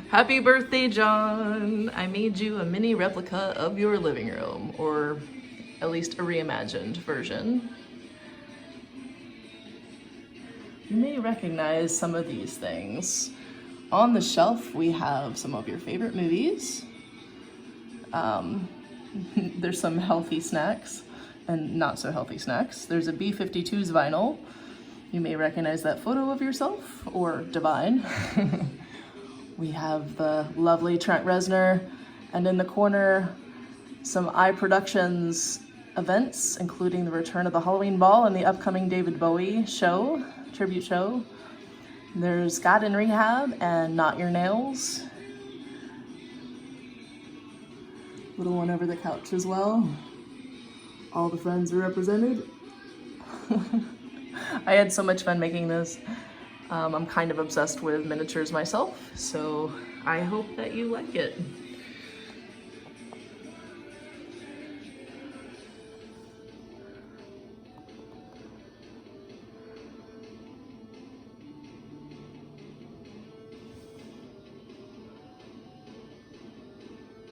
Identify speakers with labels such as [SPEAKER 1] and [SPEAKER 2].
[SPEAKER 1] Happy birthday, John! I made you a mini replica of your living room, or at least a reimagined version. You may recognize some of these things. On the shelf, we have some of your favorite movies. There's some healthy snacks and not so healthy snacks. There's a B-52's vinyl. You may recognize that photo of yourself, or Divine. We have the lovely Trent Reznor, and in the corner, some iProductions events, including the return of the Halloween Ball and the upcoming David Bowie show, tribute show. There's God in Rehab and Not Your Nails. Little one over the couch as well. All the friends are represented. I had so much fun making this. I'm kind of obsessed with miniatures myself, so I hope that you like it.